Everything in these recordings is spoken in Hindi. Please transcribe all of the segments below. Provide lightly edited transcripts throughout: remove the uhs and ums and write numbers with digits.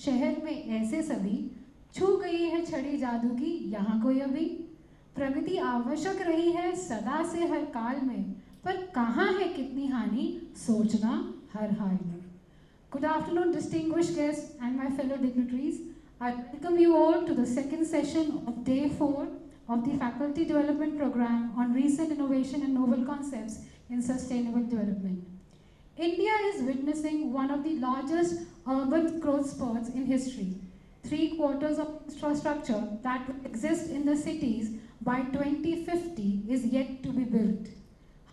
शहर में ऐसे सभी छू गई है छड़ी जादू की यहाँ कोई अभी। प्रगति आवश्यक रही है सदा से हर काल में, पर कहाँ है कितनी हानि सोचना हर हाल में। Good afternoon, distinguished guests and my fellow dignitaries. I welcome you all to the second session of Day 4 of the Faculty Development Program on Recent Innovation and Novel Concepts in Sustainable Development. India is witnessing one of the largest urban growth spurts in history. 3/4 of infrastructure that will exist in the cities by 2050 is yet to be built.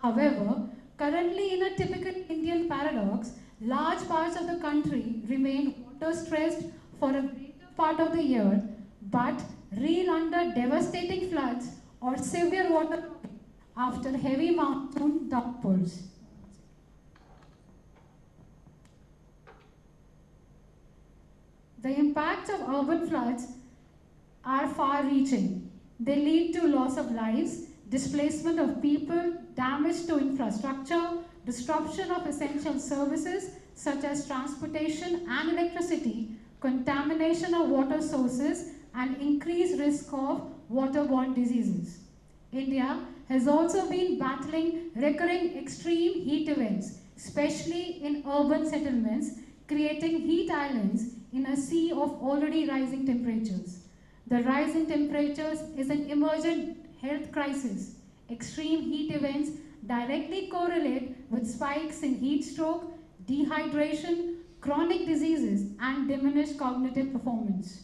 However, currently in a typical Indian paradox, large parts of the country remain water stressed for a greater part of the year, but reel under devastating floods or severe water after heavy monsoon downpours. The impacts of urban floods are far-reaching. They lead to loss of lives, displacement of people, damage to infrastructure, disruption of essential services such as transportation and electricity, contamination of water sources, and increased risk of waterborne diseases. India has also been battling recurring extreme heat events, especially in urban settlements, creating heat islands in a sea of already rising temperatures. The rise in temperatures is an emergent health crisis. Extreme heat events directly correlate with spikes in heat stroke, dehydration, chronic diseases, and diminished cognitive performance.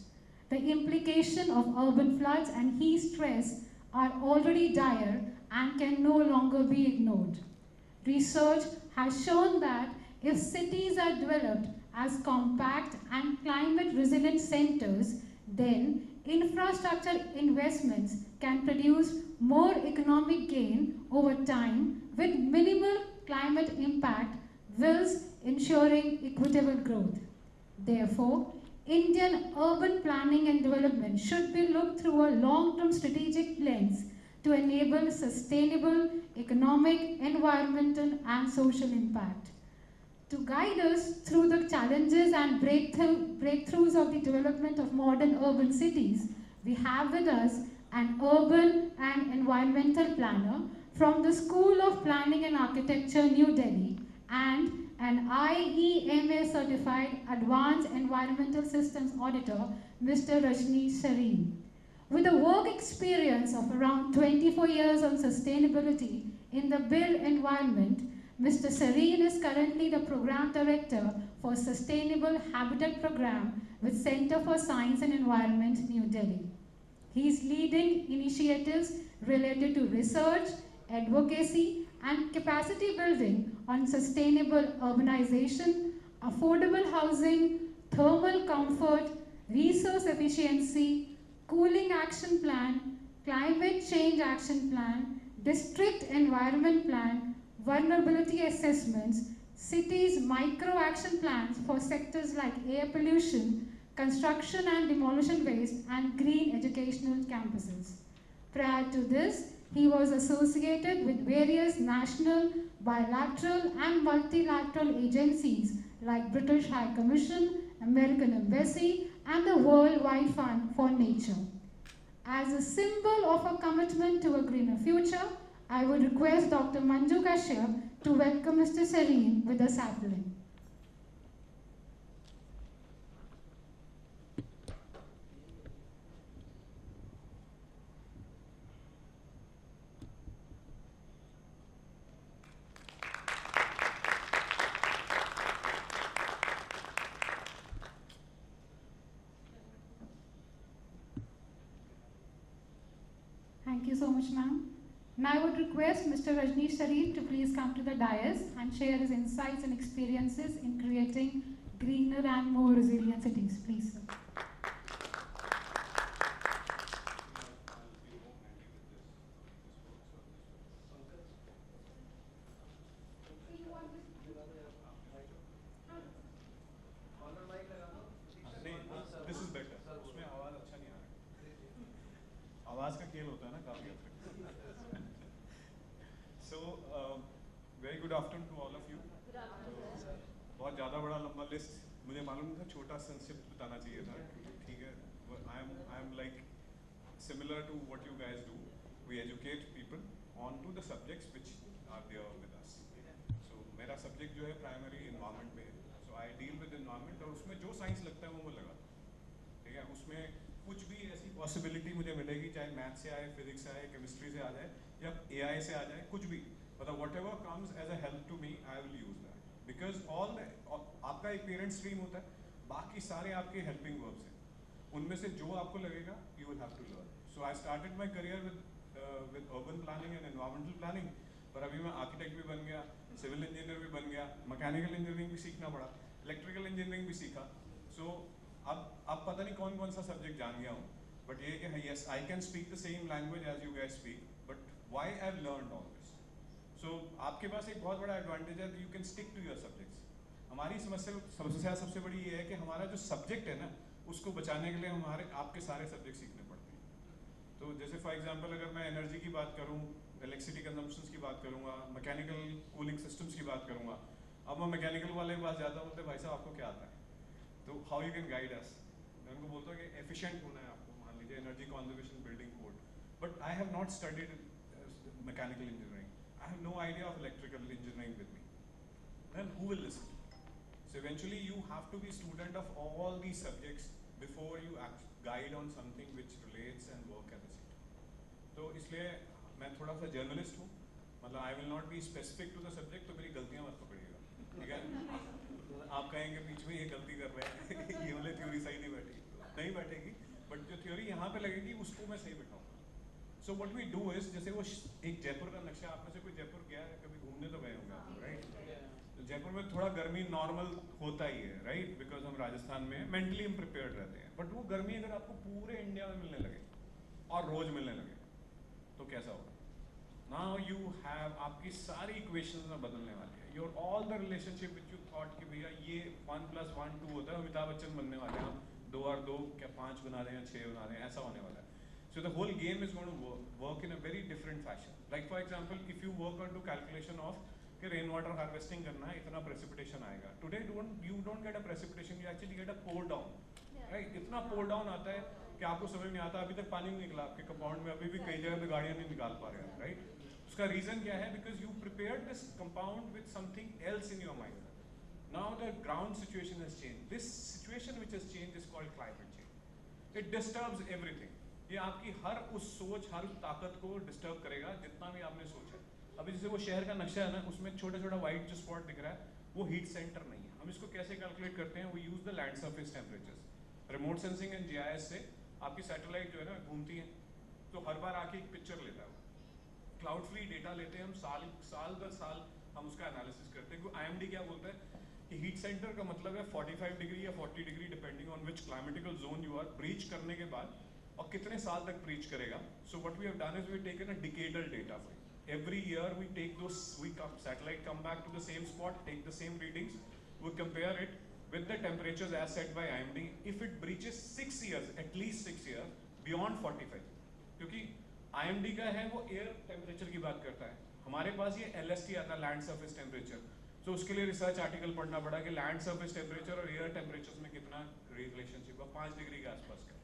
The implication of urban floods and heat stress are already dire and can no longer be ignored. Research has shown that if cities are developed as compact and climate resilient centers, then infrastructure investments can produce more economic gain over time with minimal climate impact, whilst ensuring equitable growth. Therefore, Indian urban planning and development should be looked through a long-term strategic lens to enable sustainable economic, environmental, and social impact. To guide us through the challenges and breakthroughs of the development of modern urban cities, we have with us an urban and environmental planner from the School of Planning and Architecture, New Delhi, and an IEMA certified Advanced Environmental Systems Auditor, Mr. Rajneesh Sareen. With a work experience of around 24 years on sustainability in the built environment, Mr. Sareen is currently the Program Director for Sustainable Habitat Program with Center for Science and Environment, New Delhi. He is leading initiatives related to research, advocacy, and capacity building on sustainable urbanization, affordable housing, thermal comfort, resource efficiency, cooling action plan, climate change action plan, district environment plan, vulnerability assessments, cities micro action plans for sectors like air pollution, construction and demolition waste, and green educational campuses. Prior to this, he was associated with various national, bilateral, and multilateral agencies like British High Commission, American Embassy, and the Worldwide Fund for Nature. As a symbol of a commitment to a greener future, I would request Dr. Manju Kashyap to welcome Mr. Sareen with a sapling. Thank you so much, ma'am. Now I would request Mr. Rajneesh Sareen to please come to the dais and share his insights and experiences in creating greener and more resilient cities. Please, sir. नहीं, this is better. उसमें आवाज अच्छा नहीं आ रहा। आवाज का खेल होता है ना काफी हद तक। So, very good afternoon to all of you. बहुत ज़्यादा बड़ा लंबा लिस्ट मुझे मालूम नहीं था, छोटा संक्षिप्त बताना चाहिए था, ठीक है। I am like similar to what you guys do. We educate people on to the subjects which are there with us. So मेरा subject जो है primary environment पे है. So I deal with environment और उसमें जो science लगता है वो लगा, ठीक है। उसमें कुछ भी ऐसी possibility मुझे मिलेगी, चाहे math से आए, physics से आए, chemistry से आ जाए, या AI से आ जाए, कुछ भी, मतलब whatever comes as a help to me, I will use that. Because all आपका एक parent stream होता है, बाकी सारे आपके helping verbs हैं, उनमें से जो आपको लगेगा you will have to learn. So I started my career with urban planning and environmental planning, पर अभी मैं architect भी बन गया, civil engineer भी बन गया, mechanical engineering भी सीखना पड़ा, electrical engineering भी सीखा. So अब पता नहीं कौन कौन सा subject जान गया हूँ, but ये कि yes I can speak the same language as you guys speak, but why I've learned all this. So आपके पास एक बहुत बड़ा advantage है that you can stick to your subjects. हमारी समस्या सबसे बड़ी ये है कि हमारा जो subject है ना, उसको बचाने के लिए हमारे आपके सारे सब्जेक्ट सीखने पड़ते हैं। तो जैसे फॉर एग्जांपल अगर मैं एनर्जी की बात करूं, इलेक्ट्रिसिटी कंजम्पशंस की बात करूंगा, मैकेनिकल कूलिंग सिस्टम्स की बात करूंगा, अब मैं मैकेनिकल वाले के पास जाता हूं, बोलते भाई साहब आपको क्या आता है, तो how you can guide us. मैं उनको बोलता हूँ कि एफिशिएंट होना है आपको, मान लीजिए energy conservation building code, but I have not studied mechanical engineering, I have no idea of electrical engineering with me, then who will listen. So eventually you have to be student of all these subjects before you guide on something which relates and work at the city. तो इसलिए मैं थोड़ा सा जर्नलिस्ट हूँ, मतलब I will not be specific to the subject, तो मेरी गलतियाँ मत पकड़िएगा, ठीक है। आप कहेंगे बीच में ये गलती कर रहे हैं ये वाली थ्योरी सही नहीं बैठेगी, बट जो थ्योरी यहाँ पे लगेगी उसको मैं सही बैठाऊँगा। So what we do is, जैसे वो एक जयपुर का नक्शा, आप में से कोई जयपुर गया है, कभी घूमने तो गए होंगे आप, राइट। जयपुर में थोड़ा गर्मी नॉर्मल होता ही है, राइट, बिकॉज हम राजस्थान में मेंटली हम प्रिपेयर्ड रहते हैं, बट वो गर्मी अगर आपको पूरे इंडिया में मिलने लगे और रोज मिलने लगे तो कैसा होगा। नाउ यू हैव, आपकी सारी इक्वेशंस में बदलने वाली है, your all the relationship which you thought कि भैया ये 1 + 1 2 होता है, अमिताभ बच्चन बनने वाले हैं, हम 2 और 2 क्या 5 बना दें या 6 बना दें, ऐसा होने वाला है। So the whole game is going to work in a very different fashion. Like for example, if you work on to calculation of कि रेन वाटर हार्वेस्टिंग करना है, इतना प्रेसिपिटेशन आएगा, today you don't get a precipitation, you actually get a pour down, right. इतना पोर डाउन आता है कि आपको समझ नहीं आता, अभी तक पानी नहीं निकला आपके कंपाउंड में, अभी भी कई जगह पे गाड़ियां नहीं निकाल पा रहे हैं, राइट। उसका रीजन क्या है, because you prepared this compound with something else in your mind. Now the ground situation has changed, this situation which has changed is called climate change. It disturbs everything, ये आपकी हर उस सोच, हर ताकत को डिस्टर्ब करेगा जितना भी आपने सोचा। अभी जैसे वो शहर का नक्शा है ना, उसमें छोटा छोटा वाइट जो स्पॉट दिख रहा है, वो हीट सेंटर नहीं है। हम इसको कैसे कैलकुलेट करते हैं, we use the land surface temperatures, remote sensing and GIS से आपकी सैटेलाइट जो है ना घूमती है, तो हर बार आके एक पिक्चर लेता है, क्लाउड फ्री डेटा लेते हैं हम, साल दर साल हम उसका एनालिसिस करते हैं। IMD क्या बोलता है कि हीट सेंटर का मतलब है 45 डिग्री या 40 degree depending on which climatical zone you are, breach करने के बाद और कितने साल तक ब्रीच करेगा। So what we have done is we taken a decadal data for every year, we take those, satellite come back to the same spot, take the same readings, we compare it with the temperatures as set by IMD. If it breaches 6 years, at least 6 years beyond 45, क्योंकि IMD का है वो एयर टेम्परेचर की बात करता है, हमारे पास ये LST आता है, लैंड सरफेस टेम्परेचर। तो उसके लिए रिसर्च आर्टिकल पढ़ना पड़ा कि लैंड सरफेस टेम्परेचर और एयर टेम्परेचर में कितना रिलेशनशिप है, 5 डिग्री के आसपास का।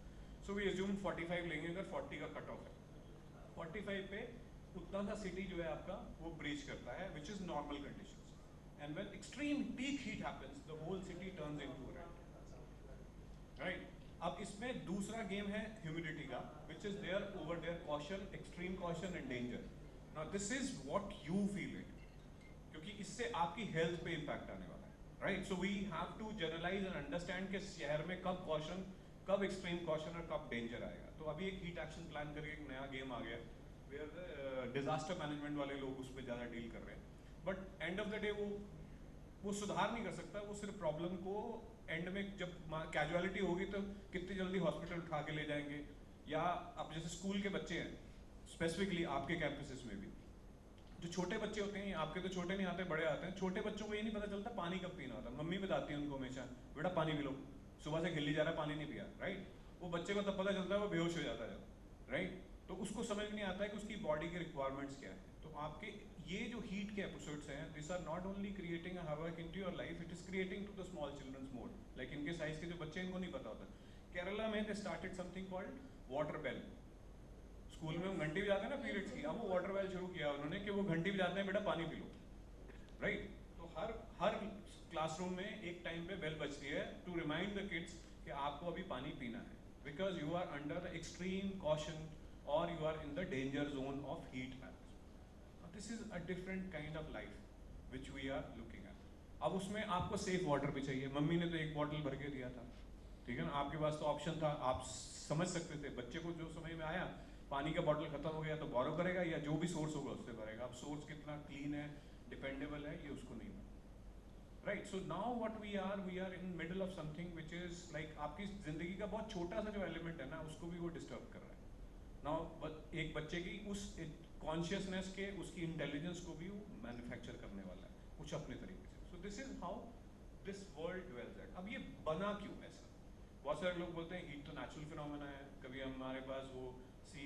सो वी एज्यूम 45 लेंगे, अगर 40 का कट ऑफ है, 45 पे उतना सा सिटी जो है आपका वो ब्रीच करता है, which is normal conditions, and when extreme peak heat happens, the whole city turns into red, right. अब इसमें दूसरा गेम है ह्यूमिडिटी का, which is there over there caution, extreme caution and danger. Now this is what you feel it, क्योंकि इससे आपकी हेल्थ पे इंपैक्ट आने वाला है, right. So we have to generalise and understand कि शहर में कब कॉशन, कब एक्सट्रीम कॉशन और कब डेंजर आएगा। तो अभी एक हीट एक्शन प्लान करके एक नया गेम आ गया, वेयर डिजास्टर मैनेजमेंट वाले लोग उस पर ज़्यादा डील कर रहे हैं, but end of the day वो सुधार नहीं कर सकता, वो सिर्फ प्रॉब्लम को एंड में जब कैजुअलिटी होगी तो कितनी जल्दी हॉस्पिटल उठा के ले जाएंगे। या अब जैसे स्कूल के बच्चे हैं, स्पेसिफिकली आपके कैंपसेस में भी जो छोटे बच्चे होते हैं, आपके तो छोटे नहीं आते, बड़े आते हैं, छोटे बच्चों को ये नहीं पता चलता पानी कब पीना होता। मम्मी बताती है उनको हमेशा, बेटा पानी पी लो, सुबह से खिल्ली जा रहा है पानी नहीं पिया, राइट। वो बच्चे को तब पता चलता है वो बेहोश हो जाता है, राइट। तो उसको समझ नहीं आता है कि उसकी बॉडी के रिक्वायरमेंट्स क्या है। तो आपके ये जो हीट के एपिसोड्स हैं, this are not only creating a havoc into your life, it is creating to the small childrens more, like इनके साइज के जो बच्चे, इनको नहीं पता होता। केरला में they started something called water bell. School में हम घंटी बजाते हैं ना पीरियड्स की, अब वो वाटर बेल शुरू किया उन्होंने कि वो घंटी बजाते हैं, बेटा पानी पी लो, राइट। तो हर क्लासरूम में एक टाइम पे बेल बजती है टू रिमाइंड द किड्स कि आपको अभी पानी पीना है, because you are under the extreme caution और you are in the danger zone of heat. This is a different kind of life which we are looking at. अब उसमें आपको सेफ वाटर भी चाहिए। मम्मी ने तो एक बॉटल भर के दिया था, ठीक है ना, आपके पास तो ऑप्शन था, आप समझ सकते थे। बच्चे को जो समय में आया पानी का बॉटल खत्म हो गया तो बोरो करेगा या जो भी सोर्स होगा उससे भरेगा। अब सोर्स कितना क्लीन है, डिपेंडेबल है, ये उसको नहीं पता, right. So now what we are in middle of something which is like आपकी जिंदगी का बहुत छोटा सा जो एलिमेंट है ना, उसको भी वो डिस्टर्ब कर रहा है। नाउ एक बच्चे की उस कॉन्शियसनेस के, उसकी इंटेलिजेंस को भी वो मैन्युफैक्चर करने वाला है कुछ अपने तरीके से। So this is how this world dwells at. अब ये बना क्यों ऐसा? बहुत सारे लोग बोलते हैं हीट तो नेचुरल फिनोमेना है, कभी हमारे पास वो सी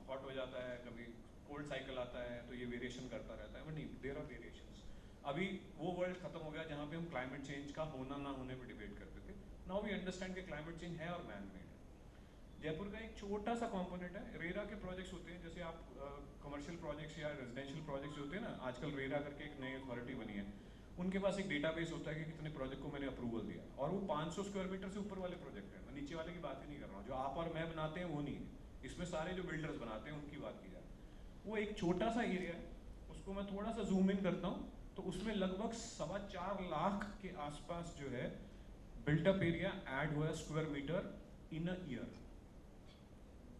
हॉट हो जाता है, कभी कोल्ड साइकिल आता है, तो ये वेरिएशन करता रहता है। बट नहीं, देयर आर वेरिएशंस। अभी वो वर्ल्ड खत्म हो गया जहाँ पे हम क्लाइमेट चेंज का होना ना होने पे डिबेट करते थे। नाउ वी अंडरस्टैंड कि क्लाइमेट चेंज है और मैन मेड है। जयपुर का एक छोटा सा कंपोनेंट है, रेरा के प्रोजेक्ट्स होते हैं, जैसे आप कमर्शियल प्रोजेक्ट्स या रेजिडेंशियल प्रोजेक्ट्स होते हैं ना, आजकल रेरा करके एक नई अथॉरिटी बनी है, उनके पास एक डेटाबेस होता है कि कितने प्रोजेक्ट को मैंने अप्रूवल दिया, और वो 500 स्क्वायर मीटर से ऊपर वाले प्रोजेक्ट हैं। मैं नीचे वाले की बात ही नहीं कर रहा हूँ, जो आप और मैं बनाते हैं वो नहीं है, इसमें सारे जो बिल्डर्स बनाते हैं उनकी बात की जाए। वो एक छोटा सा एरिया है, उसको मैं थोड़ा सा जूम इन करता हूँ तो उसमें लगभग 4.25 लाख के आसपास जो है बिल्टअप एरिया ऐड हुआ है square metre in a year.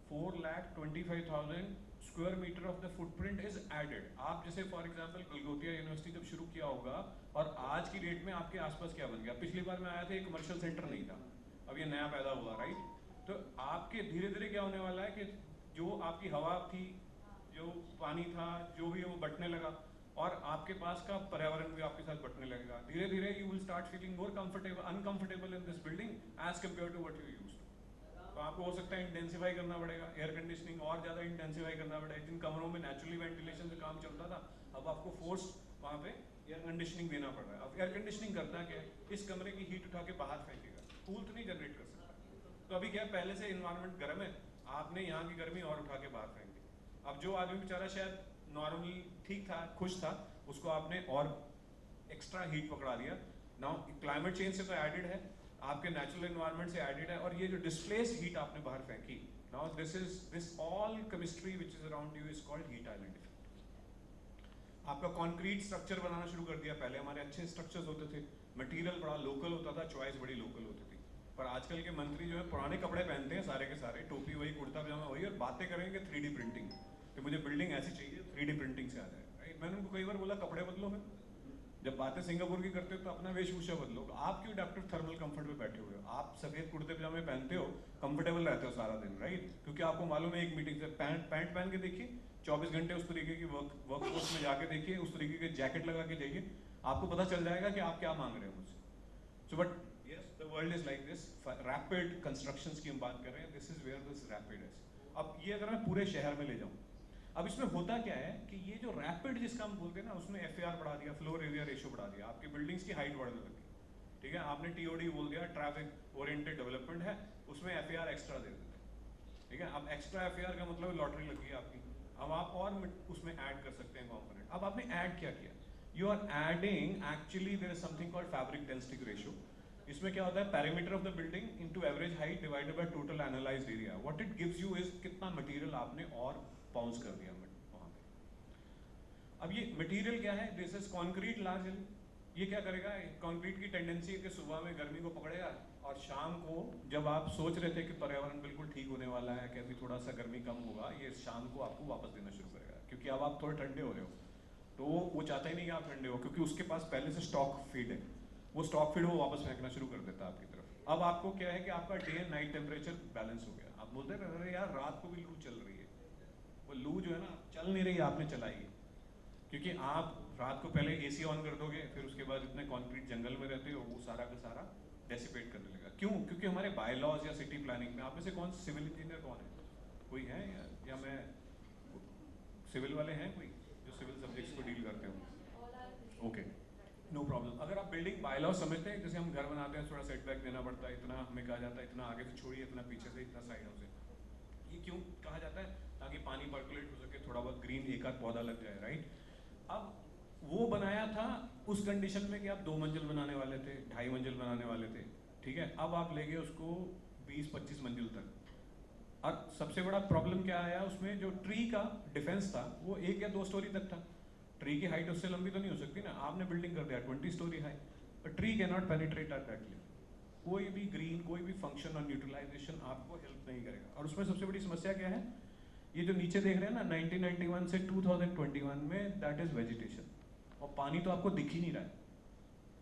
4,25,000 square metre of the footprint is added. आप जैसे फॉर एग्जांपल गलगोटिया यूनिवर्सिटी जब शुरू किया होगा और आज की डेट में आपके आसपास क्या बन गया? पिछली बार मैं आया था, एक कमर्शियल सेंटर नहीं था, अब ये नया पैदा हुआ, राइट। तो आपके धीरे धीरे क्या होने वाला है कि जो आपकी हवा थी, जो पानी था, जो भी है वो बटने लगा, और आपके पास का पर्यावरण भी आपके साथ बटने लगेगा। धीरे धीरे you will start feeling more comfortable uncomfortable in this building as compare to what you used to. तो आपको हो सकता है इंटेंसिफाई करना पड़ेगा, एयर कंडीशनिंग और ज़्यादा इंटेंसिफाई करना पड़ेगा। जिन कमरों में नेचुरली वेंटिलेशन से काम चलता था, अब आपको फोर्स वहाँ पे एयर कंडीशनिंग देना पड़ रहा है। अब एयर कंडीशनिंग करता क्या है? इस कमरे की हीट उठा के बाहर फेंकेगा, कूल तो नहीं जनरेट कर सकता। तो अभी क्या है, पहले से इन्वायरमेंट गर्म है, आपने यहाँ की गर्मी और उठा के बाहर फेंक दी। अब जो आदमी बेचारा शायद नॉर्मली ठीक था, खुश था, उसको आपने और एक्स्ट्रा हीट पकड़ा दिया। नाउ क्लाइमेट चेंज से तो एडेड है, आपके नेचुरल एनवायरनमेंट से एडेड है, और ये जो डिस्प्लेस्ड हीट आपने बाहर फेंकी, now this all chemistry which is around you is called heat island effect. आपका कंक्रीट स्ट्रक्चर बनाना शुरू कर दिया। पहले हमारे अच्छे स्ट्रक्चर्स होते थे, मटेरियल बड़ा लोकल होता था, चॉइस बड़ी लोकल होती थी। पर आजकल के मंत्री जो है पुराने कपड़े पहनते हैं सारे के सारे, टोपी वही, कुर्ता पजामा वही, और बातें करेंगे 3D प्रिंटिंग कि मुझे बिल्डिंग ऐसी चाहिए 3D प्रिंटिंग से आ जाए, राइट। मैंने उनको कई बार बोला कपड़े बदलो है, जब बातें सिंगापुर की करते हो तो अपना वेशभूषा बदलो। आप क्यों डॉक्टर थर्मल कंफर्ट में बैठे हुए हो? आप सफेद कुर्ते पजामे पहनते हो, कंफर्टेबल रहते हो सारा दिन, राइट, क्योंकि आपको मालूम है एक मीटिंग से पैंट पहन के देखिए, 24 घंटे उस तरीके की वर्क फोर्स में जाके देखिए, उस तरीके के जैकेट लगा के जाइए, आपको पता चल जाएगा कि आप क्या मांग रहे हो मुझसे। So but yes, the world is like this. Rapid constructions की हम बात कर रहे हैं, this is where this rapid is. अब ये अगर मैं पूरे शहर में ले जाऊँ, अब इसमें होता क्या है कि ये जो रैपिड जिसका हम बोलते हैं ना, उसमें FAR बढ़ा दिया, फ्लोर एरिया रेशियो बढ़ा दिया, आपकी बिल्डिंग्स की हाइट बढ़ने लगी, ठीक है। आपने TOD बोल दिया, ट्रैफिक ओरिएंटेड डेवलपमेंट है, उसमें FAR एक्स्ट्रा दे देते हैं, ठीक है। अब एक्स्ट्रा FAR का मतलब लॉटरी लगी है आपकी, अब आप और उसमें ऐड कर सकते हैं कॉम्पोनेंट। अब आपने ऐड क्या किया? You are adding, actually there is something called fabric density ratio. इसमें क्या होता है? Perimeter of the building into average height divided by total analysed area. What it gives you is कितना मटेरियल आपने और बाउंस कर दिया वहां पे। अब ये मटेरियल क्या है? This is concrete largely. ये क्या करेगा? कंक्रीट की टेंडेंसी है कि सुबह में गर्मी को पकड़ेगा, और शाम को जब आप सोच रहे थे कि पर्यावरण बिल्कुल ठीक होने वाला है, कि अभी थोड़ा सा गर्मी कम होगा, ये शाम को आपको वापस देना शुरू करेगा, क्योंकि अब आप थोड़े ठंडे हो रहे हो। तो वो चाहता ही नहीं कि आप ठंडे हो, क्योंकि उसके पास पहले से स्टॉक फीड है, वो स्टॉक फीड वो वापस फेंकना शुरू कर देता है आपकी तरफ। अब आपको क्या है कि आपका day and night temperature balance हो गया। आप बोलते हैं अरे यार रात को भी लू चल रही है, वो लू जो है ना चल नहीं रही, आपने चलाई है, क्योंकि आप रात को पहले AC ऑन कर दोगे, फिर उसके बाद इतने कॉन्क्रीट जंगल में रहते हो, वो सारा का सारा डेसिपेट करने लगा। क्यों? क्योंकि हमारे बायलॉज या सिटी प्लानिंग में, आप में से कौन सिविल इंजीनियर कौन है? कोई है? या मैं सिविल वाले हैं कोई? जो सिविल सब्जेक्ट्स को डील करते हो। Okay, no problem. अगर आप बिल्डिंग बायलॉ समझते हैं, जैसे हम घर बनाते हैं थोड़ा सेटबैक देना पड़ता है, इतना हमें कहा जाता है इतना आगे से छोड़िए, इतना पीछे से, इतना साइडों से, ये क्यों कहा जाता है? ताकि पानी पर्कुलेट हो सके, थोड़ा बहुत ग्रीन एक आध पौधा लग जाए, राइट? अब वो बनाया था उस कंडीशन में कि आप 2 मंजिल बनाने वाले थे, 2.5 मंजिल बनाने वाले थे, ठीक है? अब आप ले गए उसको 20-25 मंजिल तक। और सबसे बड़ा प्रॉब्लम क्या आया उसमें, जो ट्री का डिफेंस था वो 1 या 2 स्टोरी तक था। ट्री की हाइट उससे लंबी तो नहीं हो सकती ना, आपने बिल्डिंग कर दिया 20 story high, but tree can not penetrate at that level. कोई भी ग्रीन, कोई भी फंक्शन और न्यूट्रलाइजेशन आपको हेल्प नहीं करेगा। और उसमें सबसे बड़ी समस्या क्या है, ये जो नीचे देख रहे हैं ना 1991 से 2021 में, दैट इज वेजिटेशन। और पानी तो आपको दिख ही नहीं रहा है,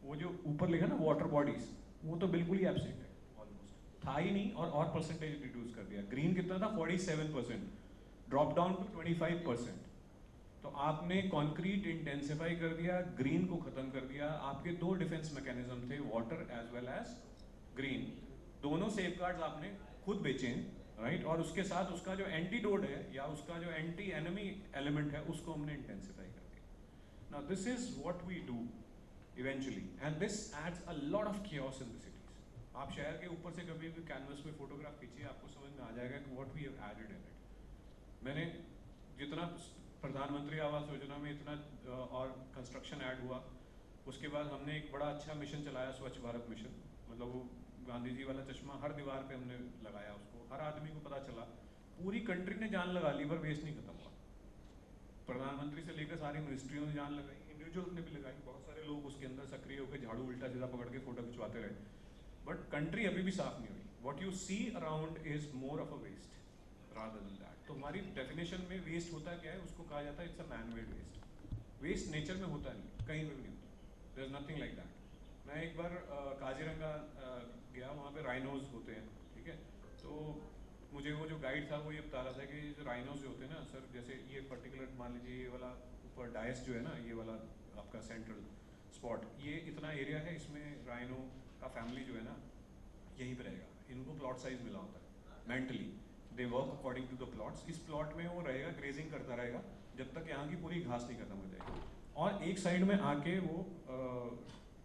वो जो ऊपर लिखा ना वाटर बॉडीज, वो तो बिल्कुल ही एब्सेंट है, ऑलमोस्ट था ही नहीं। और परसेंटेज रिड्यूस कर दिया, ग्रीन कितना था 47%, ड्रॉप डाउन टू 25%। तो आपने कंक्रीट इंटेंसिफाई कर दिया, ग्रीन को खत्म कर दिया। आपके 2 डिफेंस मैकेनिज्म थे, water as well as green, दोनों सेफगार्ड्स आपने खुद बेचे, राइट? और उसके साथ उसका जो एंटीडोट है या उसका जो एंटी एनिमी एलिमेंट है उसको हमने इंटेंसिफाई कर दिया। Now this is what we do eventually, and this adds a lot of chaos in the cities. आप शहर के ऊपर से कभी भी कैनवस में फोटोग्राफ खींचिए, आपको समझ में आ जाएगा कि what we have added in it. मैंने जितना प्रधानमंत्री आवास योजना में इतना और कंस्ट्रक्शन ऐड हुआ, उसके बाद हमने एक बड़ा अच्छा मिशन चलाया, स्वच्छ भारत मिशन। मतलब वो गांधी जी वाला चश्मा हर दीवार पे हमने लगाया, उसको हर आदमी को पता चला। पूरी कंट्री ने जान लगा ली, पर वेस्ट नहीं खत्म हुआ। प्रधानमंत्री से लेकर सारी मिनिस्ट्रियों ने जान लगाई, इंडिविजुअल ने भी लगाई, बहुत सारे लोग उसके अंदर सक्रिय होकर झाड़ू उल्टा सीधा पकड़ के फोटो खिंचवाते रहे, बट कंट्री अभी भी साफ नहीं हुई। What you see around is more of a waste rather than that। तो हमारी डेफिनेशन में वेस्ट होता क्या है, उसको कहा जाता है it's a man made waste. Waste nature में होता नहीं, कहीं पे भी नहीं होता, there is nothing like that. मैं एक बार काजीरंगा गया, वहाँ पे राइनोज होते हैं, ठीक है? तो मुझे वो जो गाइड था वो ये बता रहा था कि जो राइनोज जो होते हैं ना सर, जैसे ये पर्टिकुलर मान लीजिए ये वाला ऊपर डायस जो है ना, ये वाला आपका सेंट्रल स्पॉट, ये इतना एरिया है, इसमें राइनो का फैमिली जो है ना यहीं पे रहेगा। इनको प्लॉट साइज मिला होता है mentally, they work according to the plots. इस प्लॉट में वो रहेगा, ग्रेजिंग करता रहेगा जब तक यहाँ की पूरी घास नहीं खत्म हो जाएगी, और एक साइड में आके वो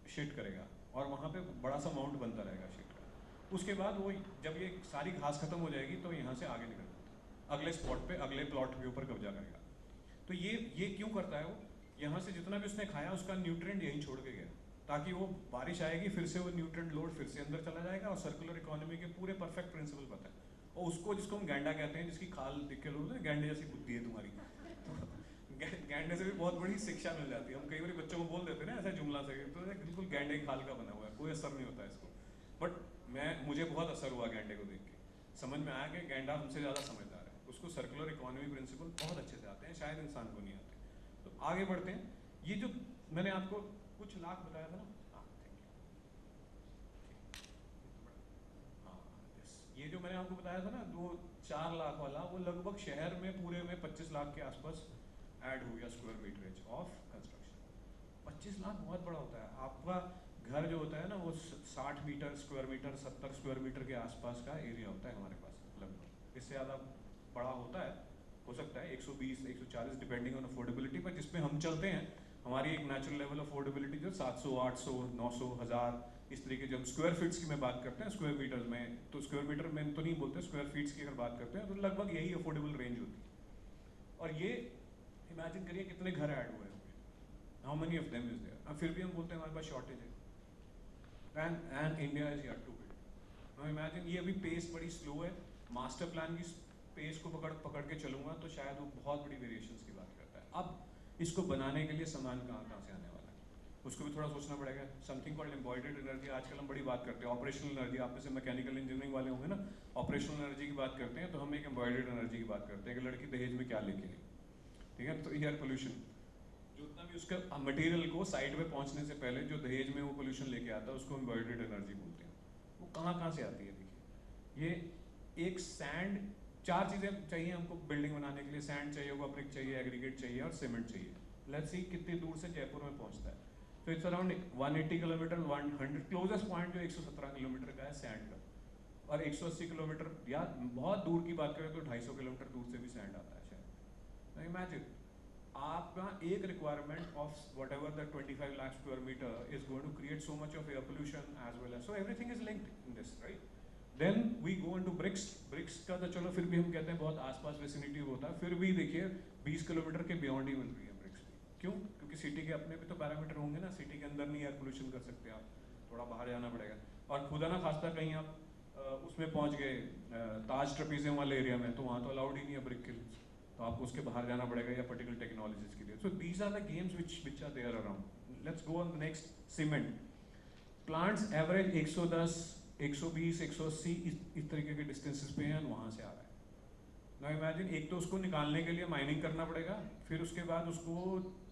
शिट करेगा, और वहाँ पे बड़ा सा माउंट बनता रहेगा शिट का। उसके बाद वो जब ये सारी घास खत्म हो जाएगी तो यहाँ से आगे निकल जाता है, अगले स्पॉट पे, अगले प्लॉट के ऊपर कब्जा करेगा। तो ये क्यों करता है वो, यहाँ से जितना भी उसने खाया उसका न्यूट्रिएंट यहीं छोड़ के गया, ताकि वो बारिश आएगी फिर से वो न्यूट्रिएंट लोड फिर से अंदर चला जाएगा, और सर्कुलर इकोनॉमी के पूरे परफेक्ट प्रिंसिपल पता है। और उसको, जिसको हम गैंडा कहते हैं, जिसकी खाल दिख के लोग गैंडे जैसी बुद्धि है तुम्हारी, तो गैंडे से भी बहुत बड़ी शिक्षा मिल जाती है। हम कई बार बच्चों को बोल देते हैं ना ऐसा जुमला से, तो बिल्कुल गैंडे की खाल का बना हुआ है, कोई असर नहीं होता है इसको। बट मुझे बहुत असर हुआ गैंडे को देख के, समझ में आया कि गैंडा हमसे ज़्यादा समझदार है, उसको सर्कुलर इकोनॉमी प्रिंसिपल बहुत अच्छे से आते हैं, शायद इंसान को नहीं आते। तो आगे बढ़ते हैं। ये जो मैंने आपको कुछ लाख बताया था ना, ये जो मैंने आपको बताया था ना 2-4 लाख वाला, वो लगभग शहर में पूरे में 25 लाख के आसपास ऐड हो गया स्क्वायर मीटरेज ऑफ कंस्ट्रक्शन। 25 लाख बहुत बड़ा होता है। आपका घर जो होता है ना वो 60 metre square metre, 70 square metre के आसपास का एरिया होता है हमारे पास लगभग। इससे ज़्यादा बड़ा होता है, हो सकता है 120, 140 डिपेंडिंग ऑन अफोर्डेबिलिटी, पर जिसमें हम चलते हैं हमारी एक नेचुरल लेवल अफोर्डेबिलिटी जो 700, 800, 900, 1000 इस तरीके। जब स्क्वायर फीट्स की मैं बात करते हैं स्क्वायर मीटर्स में, तो स्क्वायर मीटर में तो नहीं बोलते, स्क्वायर फीट्स की अगर बात करते हैं तो लगभग यही अफोर्डेबल रेंज होती है। और ये इमेजिन करिए कितने घर ऐड हुए होंगे, how many of them is there. अब फिर भी हम बोलते हैं हमारे पास शॉर्टेज है, and India is yet to build. Now imagine, ये अभी पेस बड़ी स्लो है, मास्टर प्लान की पेस को पकड़ के चलूंगा तो शायद वो बहुत बड़ी वेरिएशंस की बात करता है। अब इसको बनाने के लिए सामान कहाँ से आने वाला है, उसको भी थोड़ा सोचना पड़ेगा। समथिंग कॉल्ड एम्बॉयडर्ड एनर्जी, आजकल हम बड़ी बात करते हैं। ऑपरेशनल एनर्जी, आप में से मैकेनिकल इंजीनियरिंग वाले होंगे ना, ऑपरेशनल एनर्जी की बात करते हैं, तो हम एक एम्बॉयडर्ड एनर्जी की बात करते हैं कि लड़की दहेज में क्या लेके आई, ठीक है? तो एयर पोल्यूशन, जो उतना भी उसका मटेरियल को साइड में पहुंचने से पहले जो दहेज में वो पोल्यूशन लेके आता है उसको एम्बॉयडर्ड एनर्जी बोलते हैं। वो कहाँ से आती है? देखिए, ये एक सैंड, 4 चीज़ें चाहिए हमको बिल्डिंग बनाने के लिए। सैंड चाहिए होगा, ब्रिक चाहिए, एग्रीगेट चाहिए और सीमेंट चाहिए। लेट्स सी कितनी दूर से जयपुर में पहुंचता है। तो it's around 180 kilometre, 100 closest point जो 117 किलोमीटर का है सैंड का, और 180 किलोमीटर या बहुत दूर की बात करें तो 250 किलोमीटर दूर से भी सैंड आता है शायद। इमेजिन आपका एक requirement of whatever the 25 lakh square metre is going to create so much of air pollution as well as, so everything is linked in this, right? Then we go into bricks. Bricks का तो चलो फिर भी हम कहते हैं बहुत आसपास विसिनिटी होता है, फिर भी देखिए 20 किलोमीटर के बियॉन्ड ही मिल रही है ब्रिक्स भी। क्यों? क्योंकि सिटी के अपने भी तो पैरामीटर होंगे ना, सिटी के अंदर नहीं एयर पोल्यूशन कर सकते आप, थोड़ा बाहर जाना पड़ेगा। और खुदा ना खास्ता कहीं आप उसमें पहुंच गए ताज ट्रपीजियम वाले एरिया में, तो वहाँ तो अलाउड ही नहीं है ब्रिक किल्स, तो आपको उसके बाहर जाना पड़ेगा या पर्टिकुलर टेक्नोलॉजीज के लिए। So these are the games which are there around. Let's go on the next, cement plants average 110, 120, 180 इस तरीके के डिस्टेंसेस पे हैं, वहाँ से आ रहा है। नाउ इमेजिन, एक तो उसको निकालने के लिए माइनिंग करना पड़ेगा, फिर उसके बाद उसको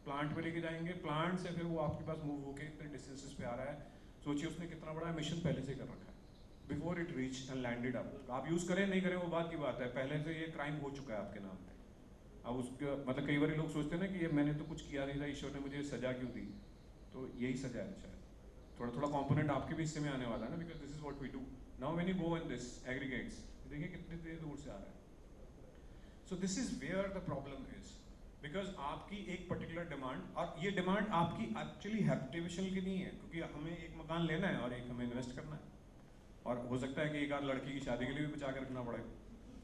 प्लांट पे लेके जाएंगे, प्लांट से फिर वो आपके पास मूव होके इतने डिस्टेंसेस पे आ रहा है। सोचिए उसने कितना बड़ा मिशन पहले से कर रखा है before it reach and landed up. आप यूज़ करें नहीं करें वो बात की बात है, पहले से ये क्राइम हो चुका है आपके नाम पे। अब उसका मतलब कई बार लोग सोचते हैं ना कि ये मैंने तो कुछ किया नहीं था, ईश्वर ने मुझे सजा क्यों दी, तो यही सजा है शायद। थोड़ा थोड़ा कंपोनेंट आपके भी हिस्से में आने वाला है ना, because this is what we do. Now when you go in this aggregates, देखिए कितनी देर दूर से आ रहा है। So this is where the problem is, because आपकी एक पर्टिकुलर डिमांड, और ये डिमांड आपकी एक्चुअली हैबिटेशनल की नहीं है, क्योंकि हमें एक मकान लेना है और एक हमें इन्वेस्ट करना है, और हो सकता है कि एक आध लड़की की शादी के लिए भी बचा के रखना पड़े,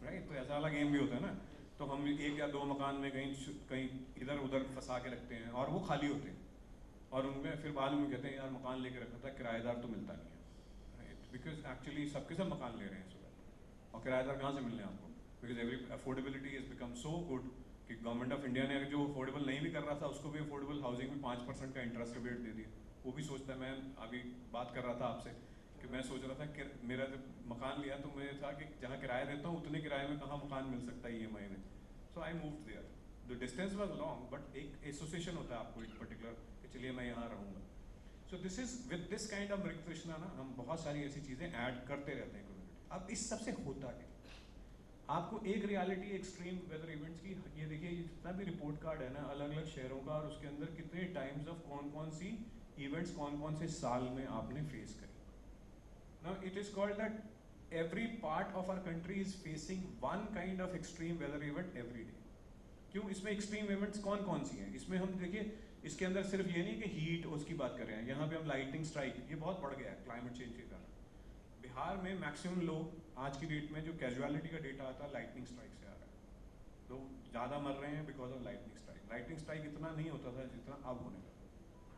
राइट? तो ऐसा वाला गेम भी होता है ना। तो हम एक या दो मकान में कहीं इधर उधर फंसा के रखते हैं और वो खाली होते हैं, और उनमें फिर बाद में कहते हैं यार मकान लेके रखा था, किराएदार तो मिलता नहीं है, राइट? बिकॉज एक्चुअली सबके सब मकान ले रहे हैं सुबह, और किराएदार कहाँ से मिलने हैं आपको? Because every affordability is become so good कि गवर्नमेंट ऑफ इंडिया ने जो अफोर्डेबल नहीं भी कर रहा था उसको भी अफोर्डेबल हाउसिंग में 5% का इंटरेस्ट रिबेट दे दिया। वो भी सोचता है, मैं अभी बात कर रहा था आपसे कि मैं सोच रहा था कि मेरा जब मकान लिया तो मुझे था कि जहाँ किराया देता हूँ उतने किराए में कहाँ मकान मिल सकता है EMI में। So I moved there, the distance was long, but एक एसोसिएशन होता है आपको एक पर्टिकुलर कि चलिए मैं यहाँ रहूँगा। सो this is with this kind of मृग तृष्णा ना, हम बहुत सारी ऐसी चीज़ें ऐड करते रहते हैं कम्युनिटी। अब इस सबसे होता क्या? आपको एक रियलिटी एक्सट्रीम वेदर इवेंट्स की, ये देखिए जितना भी रिपोर्ट कार्ड है ना अलग अलग शहरों का, और उसके अंदर कितने टाइम्स ऑफ कौन कौन सी इवेंट्स कौन कौन से साल में आपने फेस करी। Now it is called that every part of our country is facing one kind of extreme weather event every day. क्यों? इसमें extreme events कौन कौन सी हैं? इसमें हम देखिए, इसके अंदर सिर्फ ये नहीं कि हीट उसकी बात कर रहे हैं, यहाँ पे हम लाइटनिंग स्ट्राइक, ये बहुत बढ़ गया है क्लाइमेट चेंज के कारण। बिहार में मैक्सिमम लोग आज की डेट में जो कैजुअलिटी का डेटा आता है लाइटनिंग स्ट्राइक से आ रहा है। लोग ज़्यादा मर रहे हैं because of lightning strike. Lightning strike इतना नहीं होता था जितना अब होने लगा,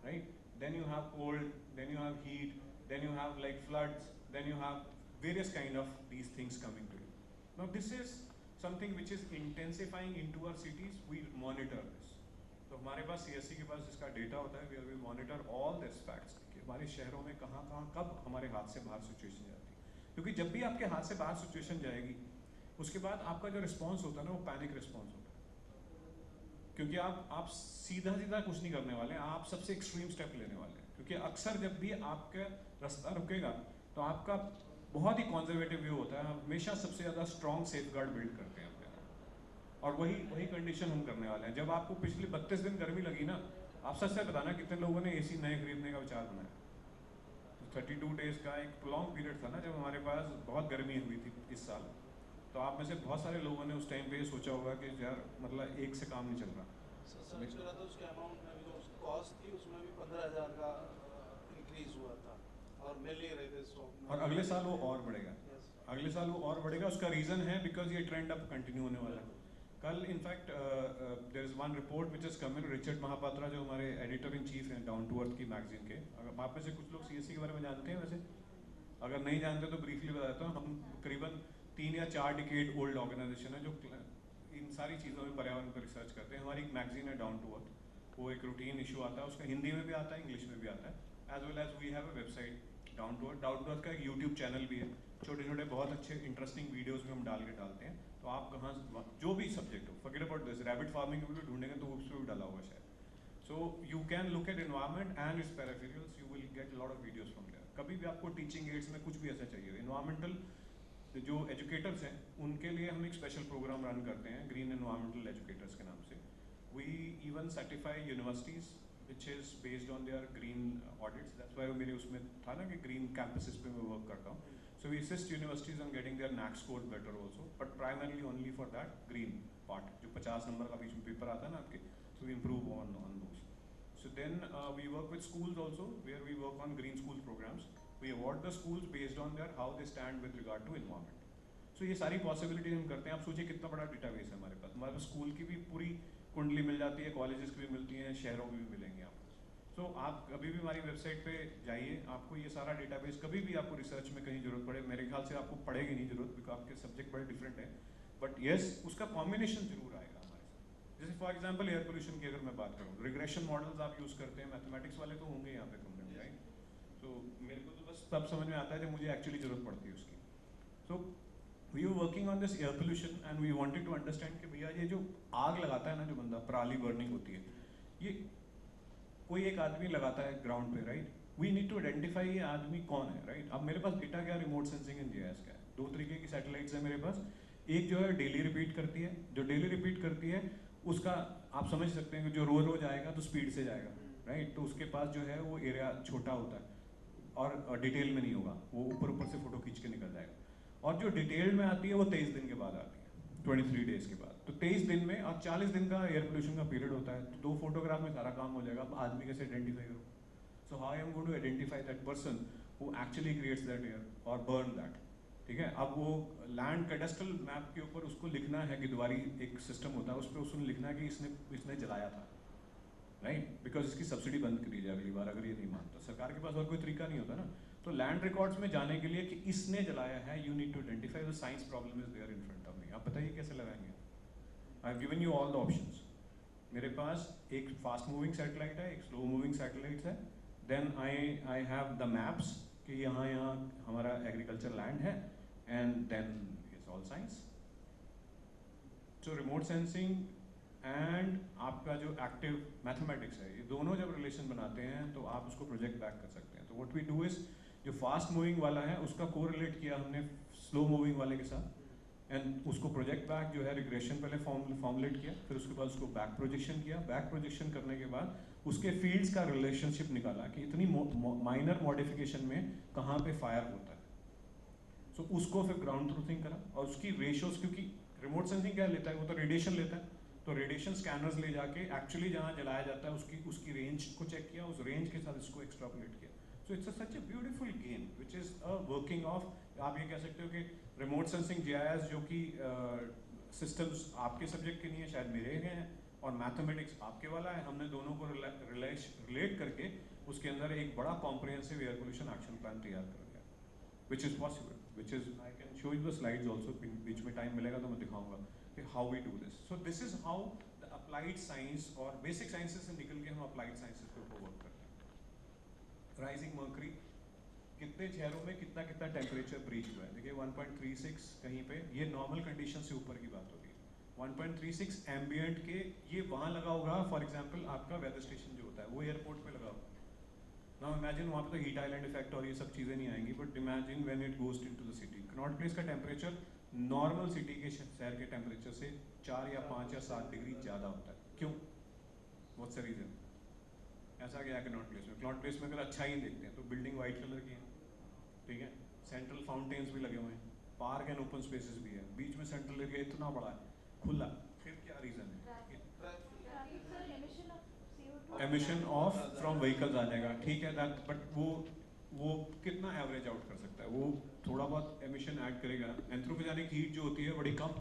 right? Then you have cold, then you have heat, then you have like floods, then you have various kind of these things coming to you. Now this is something which is intensifying into our cities. We monitor this. तो हमारे पास CSC के पास इसका डेटा होता है, where we monitor all these facts कि हमारे शहरों में कहाँ कब हमारे हाथ से बाहर सिचुएशन जाती है। क्योंकि जब भी आपके हाथ से बाहर सिचुएशन जाएगी उसके बाद आपका जो रिस्पॉन्स होता है ना वो पैनिक रिस्पॉन्स होता है, क्योंकि आप सीधा कुछ नहीं करने वाले, आप सबसे एक्सट्रीम स्टेप लेने वाले हैं। क्योंकि अक्सर जब भी आपका रास्ता रुकेगा तो आपका बहुत ही कॉन्जर्वेटिव व्यू होता है, हमेशा सबसे ज़्यादा स्ट्रॉन्ग सेफगार्ड बिल्ड करते हैं अपने, और वही कंडीशन हम करने वाले हैं। जब आपको पिछले 32 दिन गर्मी लगी ना, आप सच से बताना कितने लोगों ने AC नए खरीदने का विचार बनाया? तो 32 डेज का एक लॉन्ग पीरियड था ना जब हमारे पास बहुत गर्मी हुई थी इस साल। तो आप में से बहुत सारे लोगों ने उस टाइम पे सोचा होगा कि यार मतलब एक से काम नहीं चल रहा। उसके अमाउंट में जो कॉस्ट थी उसमें भी 15,000 का इंक्रीज हुआ था और मिल नहीं रहे थे स्टॉक में, और अगले साल वो और बढ़ेगा। अगले साल वो और बढ़ेगा। उसका रीज़न है बिकॉज ये ट्रेंड अब कंटिन्यू होने वाला है। कल in fact there is one report which is coming, Richard Mahapatra जो हमारे एडिटर इन चीफ हैं डाउन टू अर्थ की मैगजीन के, अगर आप में से कुछ लोग CSC के बारे में जानते हैं, वैसे अगर नहीं जानते तो ब्रीफली बता देता हूँ। हम करीबन 3 या 4 डिकेड ओल्ड ऑर्गेनाइजेशन है जो इन सारी चीज़ों में पर्यावरण पर रिसर्च करते हैं। हमारी एक मैगजीन है डाउन टू अर्थ, वो एक रूटीन इशू आता है, उसका हिंदी में भी आता है, इंग्लिश में भी आता है, as well as we have a website down to earth का एक यूट्यूब चैनल भी है। छोटे छोटे बहुत अच्छे इंटरेस्टिंग वीडियोस में हम डालते हैं। तो आप कहाँ जो भी सब्जेक्ट हो, forget about this, rabbit farming में भी ढूंढेंगे तो उस पर भी डाला होगा शायद। So you can look at environment and its peripherals, you will get lot of videos from there. कभी भी आपको टीचिंग एड्स में कुछ भी ऐसा चाहिए, एनवायरमेंटल जो एजुकेटर्स हैं उनके लिए हम एक स्पेशल प्रोग्राम रन करते हैं ग्रीन एनवायरमेंटल एजुकेटर्स के नाम से। We even certify universities which is based on their green audits. That's why मेरे उसमें था ना कि green campuses पे मैं work करता हूँ. So we assist universities on getting their NAAC scores better also, but primarily only for that green part. जो 50 नंबर का बीच में पेपर आता है ना आपके, to improve on those. So then we work with schools also, where we work on green school programs. We award the schools based on their how they stand with regard to environment. So ये सारी पॉसिबिलिटी हम करते हैं. आप सोचिए कितना बड़ा डेटाबेस है हमारे पास. हमारे पास स्कूल की भी पूरी कुंडली मिल जाती है, कॉलेजेस की भी मिलती हैं, शहरों की भी मिलेंगी आपको. तो आप कभी भी हमारी वेबसाइट पे जाइए, आपको ये सारा डेटाबेस कभी भी आपको रिसर्च में कहीं जरूरत पड़े, मेरे ख्याल से आपको पड़ेगी नहीं जरूरत, बिकॉज आपके सब्जेक्ट बड़े डिफरेंट है. बट येस, उसका कॉम्बिनेशन जरूर आएगा हमारे साथ. जैसे फॉर एग्जांपल एयर पोल्यूशन की अगर मैं बात करूँ, रिग्रेशन मॉडल्स आप यूज़ करते हैं, मैथमेटिक्स वाले तो होंगे यहाँ पे कंपनी में, राइट. तो मेरे को तो बस तब समझ में आता है जब मुझे एक्चुअली जरूरत पड़ती है उसकी. तो we are working on this air pollution and we wanted to understand कि भैया ये जो आग लगाता है ना, जो बंदा पराली बर्निंग होती है, ये कोई एक आदमी लगाता है ग्राउंड पे, right. We need to identify ये आदमी कौन है, राइट. अब मेरे पास डेटा क्या, रिमोट सेंसिंग एंड जीआईएस का है. दो तरीके की सैटेलाइट्स है मेरे पास. एक जो है डेली रिपीट करती है, जो डेली रिपीट करती है उसका आप समझ सकते हैं कि जो रोज रोज आएगा तो स्पीड से जाएगा, राइट. तो उसके पास जो है वो एरिया छोटा होता है और डिटेल में नहीं होगा, वो ऊपर ऊपर से फोटो खींच के निकल जाएगा. और जो डिटेल में आती है वो 23 दिन के बाद आती है, 23 डेज के बाद. तो 23 दिन में और 40 दिन का एयर पोल्यूशन का पीरियड होता है. तो 2 फोटोग्राफ में सारा काम हो जाएगा. अब आदमी कैसे आइडेंटिफाई करो? So how I am going to identify that person who actually creates that air और बर्न दैट. ठीक है. अब वो लैंड कैडेस्ट्रल मैप के ऊपर उसको लिखना है कि द्वारी एक सिस्टम होता है, उस पर उसने लिखना है कि इसने जलाया था, राइट. बिकॉज इसकी सब्सिडी बंद करी जाए अगली बार अगर ये नहीं मानता. सरकार के पास और कोई तरीका नहीं होता ना. तो लैंड रिकॉर्ड्स में जाने के लिए कि इसने जलाया है, you need to identify the science problem is there in front of me. आप बताइए कैसे लगाएंगे? I have given you all the options. मेरे पास एक फास्ट मूविंग सैटेलाइट है, एक स्लो मूविंग सैटेलाइट है. Then I have the maps कि यहाँ हमारा एग्रीकल्चर लैंड है, and then it's all science. So remote sensing and आपका जो एक्टिव मैथमेटिक्स है, ये दोनों जब रिलेशन बनाते हैं तो आप उसको प्रोजेक्ट बैक कर सकते हैं. तो व्हाट वी डू इज, जो फास्ट मूविंग वाला है उसका कोरिलेट किया हमने स्लो मूविंग वाले के साथ, एंड उसको प्रोजेक्ट बैक जो है रिग्रेशन पहले फॉर्मुलेट किया, फिर उसके बाद उसको बैक प्रोजेक्शन किया. बैक प्रोजेक्शन करने के बाद उसके फील्ड्स का रिलेशनशिप निकाला कि इतनी माइनर मॉडिफिकेशन में कहाँ पे फायर होता है. सो उसको फिर ग्राउंड ट्रूथिंग करा और उसकी रेशियोज, क्योंकि रिमोट सेंसिंग क्या लेता है, वो तो रेडिएशन लेता है. तो रेडिएशन स्कैनर्स ले जाके एक्चुअली जहाँ जलाया जाता है उसकी रेंज को चेक किया, उस रेंज के साथ इसको एक्सट्रापोलेट किया. So it's such a beautiful game which is a working of, आप ये कह सकते हो कि रिमोट सेंसिंग जीआईएस जो कि सिस्टम्स आपके सब्जेक्ट के नहीं है, शायद मेरे हैं, और मैथमेटिक्स आपके वाला है. हमने दोनों को रिलेट करके उसके अंदर एक बड़ा comprehensive air pollution action plan तैयार कर दिया, which is possible, which is I can show you the slides also. बीच में टाइम मिलेगा तो मैं दिखाऊंगा कि how we do this. So this is how the applied science और बेसिक साइंसेज से निकल के हम अप्लाइड साइंसेज के ऊपर वर्क करते हैं. राइजिंग मर्करी, कितने शहरों में कितना टेम्परेचर ब्रीच हुआ है. देखिए 1.36 कहीं पे, ये नॉर्मल कंडीशन से ऊपर की बात होगी. 1.36 एम्बिएंट के ये वहाँ लगा होगा. फॉर एग्जांपल आपका वेदर स्टेशन जो होता है वो एयरपोर्ट पे लगा होगा. नाउ इमेजिन वहाँ पे तो हीट आइलैंड इफेक्ट और ये सब चीज़ें नहीं आएंगी, but imagine when it goes into the city. Connaught place का टेम्परेचर नॉर्मल सिटी के शहर के टेम्परेचर से 4 या 5 या 7 डिग्री ज़्यादा होता है. क्यों? What's the reason? ऐसा क्या है कनॉट प्लेस में? कनॉट प्लेस में अगर अच्छा ही देखते हैं तो बिल्डिंग वाइट कलर की है, ठीक है, सेंट्रल फाउंटेन्स भी लगे हुए हैं, पार्क एंड ओपन स्पेसेस भी है, बीच में सेंट्रल एरिया इतना बड़ा है खुला. फिर क्या रीजन है? एमिशन ऑफ फ्रॉम व्हीकल्स आ जाएगा, ठीक है, दैट, बट वो कितना एवरेज आउट कर सकता है? वो थोड़ा बहुत एमिशन ऐड करेगा. एंथ्रोपोजेनिक हीट जो होती है बड़ी कम